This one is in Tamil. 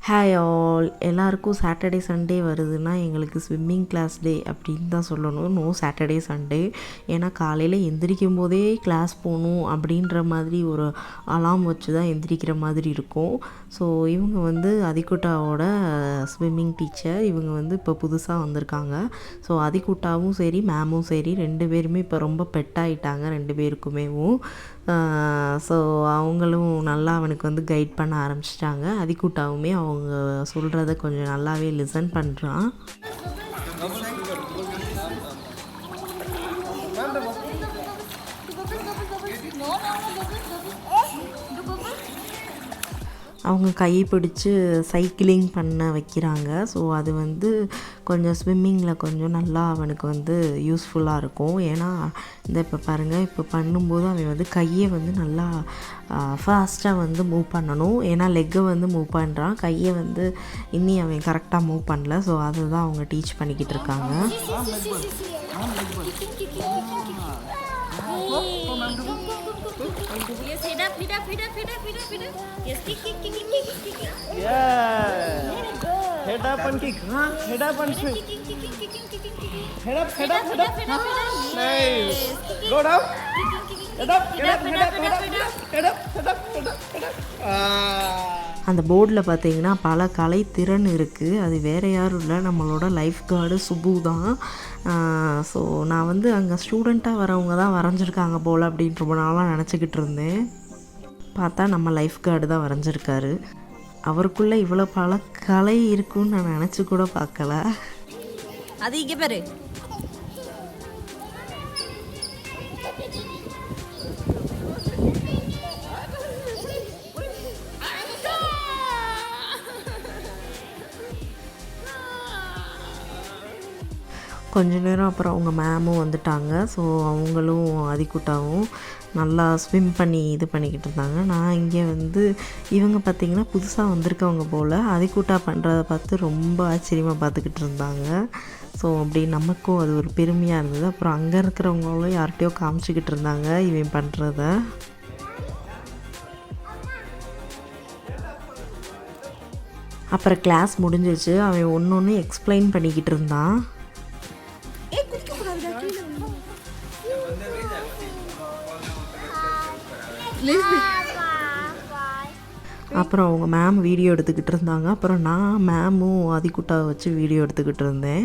ஹாய் ஆல், எல்லாருக்கும் சாட்டர்டே சண்டே வருதுன்னா எங்களுக்கு ஸ்விம்மிங் கிளாஸ் டே அப்படின்னு தான் சொல்லணும். No Saturday Sunday. ஏன்னா காலையில் எந்திரிக்கும் போதே கிளாஸ் போகணும் அப்படின்ற மாதிரி ஒரு அலாம் வச்சு தான் எந்திரிக்கிற மாதிரி இருக்கும். ஸோ இவங்க வந்து அதிகுட்டாவோட ஸ்விம்மிங் டீச்சர். இவங்க வந்து இப்போ புதுசாக வந்திருக்காங்க. ஸோ அதிகுட்டாவும் சரி மேமும் சரி 2 பேருமே இப்போ ரொம்ப பெட்டாகிட்டாங்க 2 பேருக்குமேவும். ஸோ அவங்களும் நல்லா அவனுக்கு வந்து கைட் பண்ண ஆரம்பிச்சிட்டாங்க. அதிகுட்டாவுமே அவங்க சொல்கிறத கொஞ்சம் நல்லாவே லிசன் பண்ணுறான். அவங்க கையை பிடிச்சி சைக்கிளிங் பண்ண வைக்கிறாங்க. ஸோ அது வந்து கொஞ்சம் ஸ்விம்மிங்கில் கொஞ்சம் நல்லா அவனுக்கு வந்து யூஸ்ஃபுல்லாக இருக்கும். ஏன்னா இப்போ பாருங்கள், இப்போ பண்ணும்போது அவன் வந்து கையை வந்து நல்லா ஃபாஸ்ட்டாக வந்து மூவ் பண்ணணும். ஏன்னா லெக்கை வந்து மூவ் பண்ணுறான், கையை வந்து இன்னி அவன் கரெக்டாக மூவ் பண்ணல. ஸோ அதை தான் அவங்க டீச் பண்ணிக்கிட்டு இருக்காங்க. Yes, head up. Yes, kick. Yeah. Head up and kick. Head up and swing. Head up. Nice. Go down. Head up. அந்த போர்டில் பார்த்தீங்கன்னா பல கலை திறன் இருக்குது. அது வேறு யாரும் இல்லை, நம்மளோட லைஃப் கார்டு சுபு தான். ஸோ நான் வந்து அங்கே ஸ்டூடெண்ட்டாக வரவங்க தான் வரைஞ்சிருக்காங்க போல் அப்படின்னு ரொம்ப நாளாக நினச்சிக்கிட்டு இருந்தேன். பார்த்தா நம்ம லைஃப் கார்டு தான் வரைஞ்சிருக்காரு. அவருக்குள்ளே இவ்வளோ பல கலை இருக்குன்னு நான் நினச்சி கூட பார்க்கல. அது இங்கே பாரு. கொஞ்ச நேரம் அப்புறம் அவங்க மேமும் வந்துட்டாங்க. ஸோ அவங்களும் அதிகுட்டாவும் நல்லா ஸ்விம் பண்ணி இது பண்ணிக்கிட்டு இருந்தாங்க. நான் இங்கே வந்து இவங்க பார்த்திங்கன்னா புதுசாக வந்திருக்கவங்க போல் அதிகுட்டா பண்ணுறத பார்த்து ரொம்ப ஆச்சரியமாக பார்த்துக்கிட்டு இருந்தாங்க. ஸோ அப்படி நமக்கும் அது ஒரு பெருமையாக இருந்தது. அப்புறம் அங்கே இருக்கிறவங்களும் யார்கிட்டையோ காமிச்சிக்கிட்டு இருந்தாங்க இவன் பண்ணுறத. அப்புறம் கிளாஸ் முடிஞ்சிச்சு. அவன் ஒன்று ஒன்று எக்ஸ்பிளைன் பண்ணிக்கிட்டு இருந்தான். அப்புறம் அவங்க மேம் வீடியோ எடுத்துக்கிட்டு இருந்தாங்க. அப்புறம் நான் மேமும் அதிகுட்டாவை வச்சு வீடியோ எடுத்துக்கிட்டு இருந்தேன்.